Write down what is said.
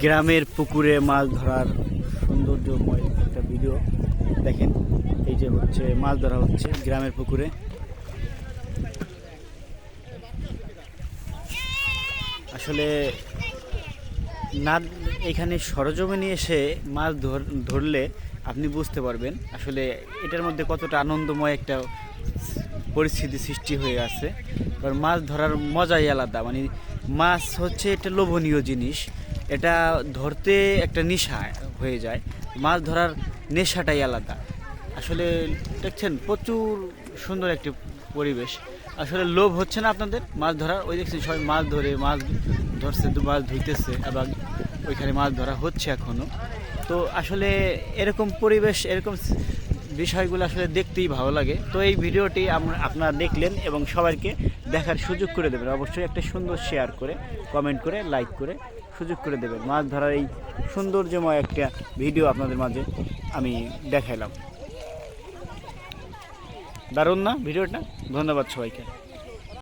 গ্রামের পুকুরে মাছ ধরার সৌন্দর্যময় একটা ভিডিও দেখেন। এই যে হচ্ছে মাছ ধরা হচ্ছে গ্রামের পুকুরে। আসলে না, এখানে সরজমিনে এসে মাছ ধরলে আপনি বুঝতে পারবেন আসলে এটার মধ্যে কতটা আনন্দময় একটা পরিস্থিতি সৃষ্টি হয়ে আছে। কারণ মাছ ধরার মজাই আলাদা। মানে মাছ হচ্ছে একটা লোভনীয় জিনিস, এটা ধরতে একটা নেশা হয়ে যায়। মাছ ধরার নেশাটাই আলাদা। আসলে দেখছেন প্রচুর সুন্দর একটি পরিবেশ। আসলে লোভ হচ্ছে না আপনাদের মাছ ধরার? ওই দেখছেন সবাই মাছ ধরে, মাছ ধরছে, মাছ ধুইতেছে, আবার ওইখানে মাছ ধরা হচ্ছে এখনও। তো আসলে এরকম পরিবেশ, এরকম বিষয়গুলো আসলে দেখতেই ভালো লাগে। তো এই ভিডিওটি আপনারা দেখলেন এবং সবাইকে দেখার সুযোগ করে দেবেন। অবশ্যই একটা সুন্দর শেয়ার করে, কমেন্ট করে, লাইক করে সুযোগ করে দেবেন। মাছ ধরার এই সৌন্দর্যময় একটা ভিডিও আপনাদের মাঝে আমি দেখাইলাম। দারুণ না ভিডিওটা? ধন্যবাদ সবাইকে।